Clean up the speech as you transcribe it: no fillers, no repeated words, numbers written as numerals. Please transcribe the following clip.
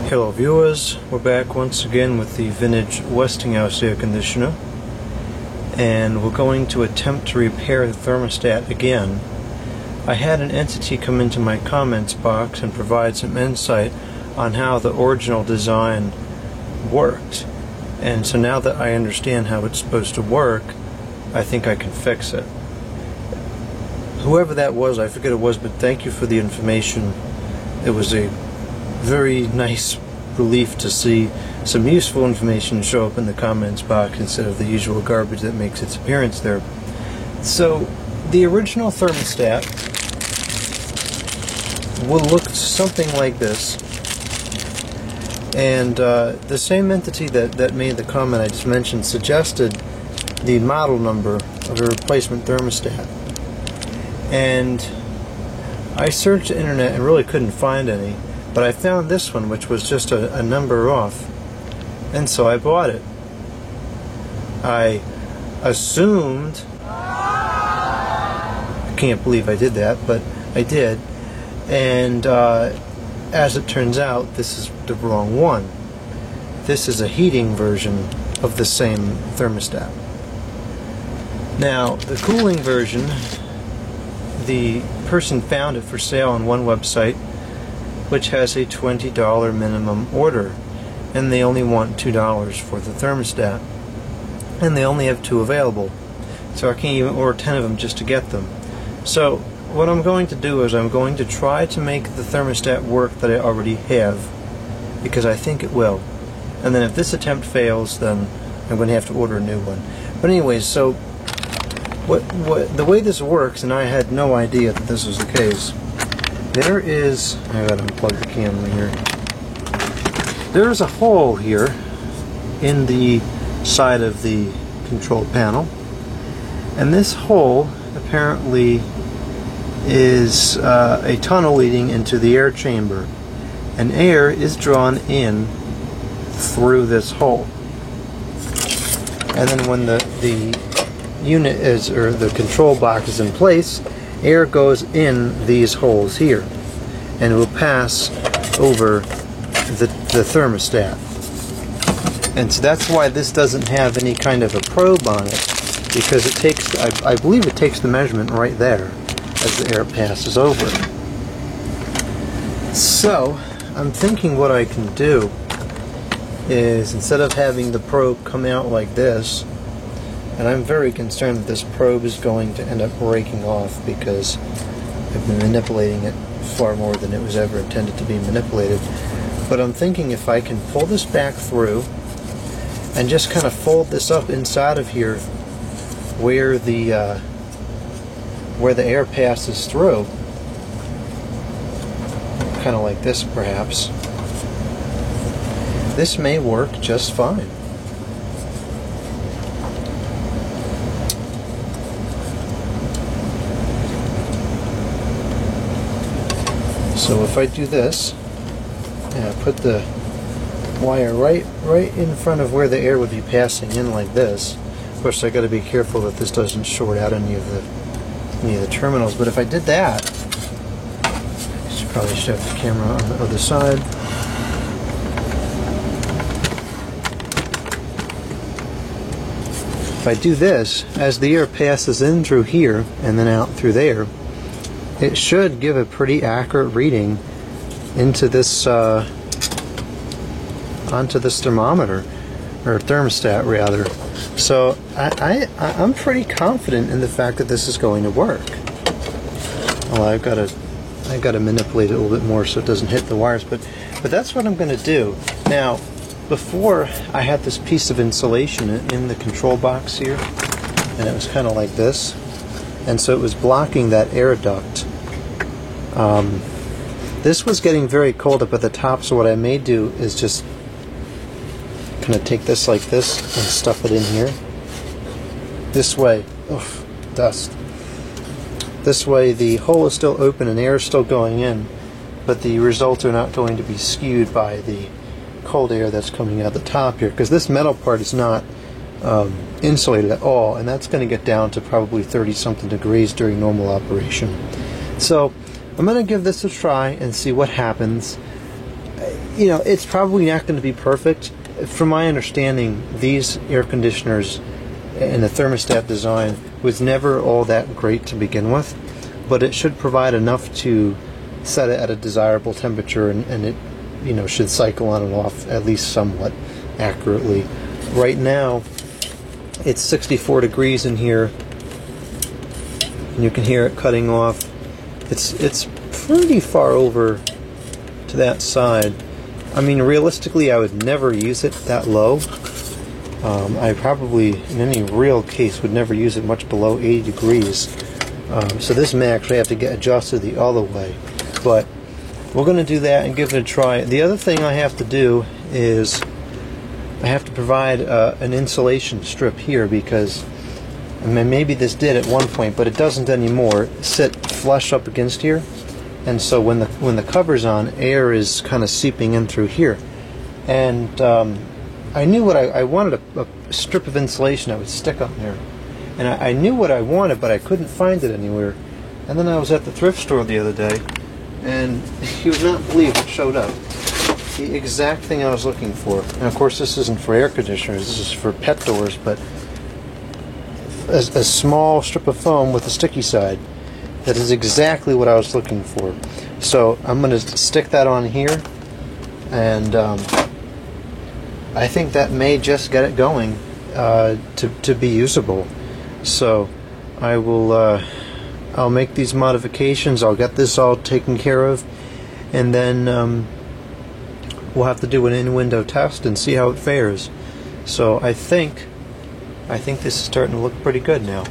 Hello viewers, we're back once again with the vintage Westinghouse air conditioner, and we're going to attempt to repair the thermostat again. I had an entity come into my comments box and provide some insight on how the original design worked, and so now that I understand how it's supposed to work, I think I can fix it. Whoever that was, I forget it was, but thank you for the information. It was a very nice relief to see some useful information show up in the comments box instead of the usual garbage that makes its appearance there. So, the original thermostat will look something like this, and the same entity that made the comment I just mentioned suggested the model number of a replacement thermostat, and I searched the internet and really couldn't find any. But I found this one, which was just a number off, and so I bought it. I assumed, I can't believe I did that, but I did, and as it turns out, this is the wrong one. This is a heating version of the same thermostat. Now, the cooling version, the person found it for sale on one website, which has a $20 minimum order, and they only want $2 for the thermostat, and they only have 2 available, so I can't even order 10 of them just to get them. So what I'm going to do is I'm going to try to make the thermostat work that I already have, because I think it will, and then if this attempt fails, then I'm going to have to order a new one. But anyways, so the way this works, and I had no idea that this was the case, there is, I gotta unplug the camera here. There's a hole here in the side of the control panel, and this hole apparently is a tunnel leading into the air chamber, and air is drawn in through this hole. And then when the unit is, or the control box is in place, air goes in these holes here, and it will pass over the thermostat. And so that's why this doesn't have any kind of a probe on it, because it takes, I believe it takes the measurement right there as the air passes over it. So I'm thinking what I can do is, instead of having the probe come out like this, and I'm very concerned that this probe is going to end up breaking off because I've been manipulating it far more than it was ever intended to be manipulated. But I'm thinking if I can pull this back through and just kind of fold this up inside of here where the air passes through, kind of like this perhaps, this may work just fine. So if I do this, and I put the wire right in front of where the air would be passing in like this. Of course, I got to be careful that this doesn't short out any of the terminals. But if I did that, I probably should have the camera on the other side. If I do this, as the air passes in through here and then out through there, it should give a pretty accurate reading into this onto this thermometer, or thermostat rather. So I'm pretty confident in the fact that this is going to work. Well, I've got to manipulate it a little bit more so it doesn't hit the wires, but that's what I'm going to do. Now, before I had this piece of insulation in the control box here, and it was kind of like this. And so it was blocking that air duct. This was getting very cold up at the top, so what I may do is just kind of take this like this and stuff it in here. This way, oof, dust. This way the hole is still open and air is still going in, but the results are not going to be skewed by the cold air that's coming out the top here, because this metal part is not insulated at all, and that's going to get down to probably 30-something degrees during normal operation. So I'm going to give this a try and see what happens. you know, it's probably not going to be perfect. From my understanding, these air conditioners and the thermostat design was never all that great to begin with, but it should provide enough to set it at a desirable temperature, and it, you know, should cycle on and off at least somewhat accurately. Right now, it's 64 degrees in here, and you can hear it cutting off. It's pretty far over to that side. I mean, realistically, I would never use it that low. I probably, in any real case, would never use it much below 80 degrees. So this may actually have to get adjusted the other way. But we're going to do that and give it a try. The other thing I have to do is I have to provide an insulation strip here, because, I mean, maybe this did at one point, but it doesn't anymore, sit flush up against here. And so when the cover's on, air is kind of seeping in through here. And I knew what I wanted, a strip of insulation that would stick up there. And I knew what I wanted, but I couldn't find it anywhere. And then I was at the thrift store the other day, and you would not believe what showed up. The exact thing I was looking for. And of course, this isn't for air conditioners, this is for pet doors, but a small strip of foam with a sticky side. That is exactly what I was looking for. So I'm going to stick that on here, and I think that may just get it going to be usable. So I will I'll make these modifications. I'll get this all taken care of, and then we'll have to do an in-window test and see how it fares. So I think this is starting to look pretty good now.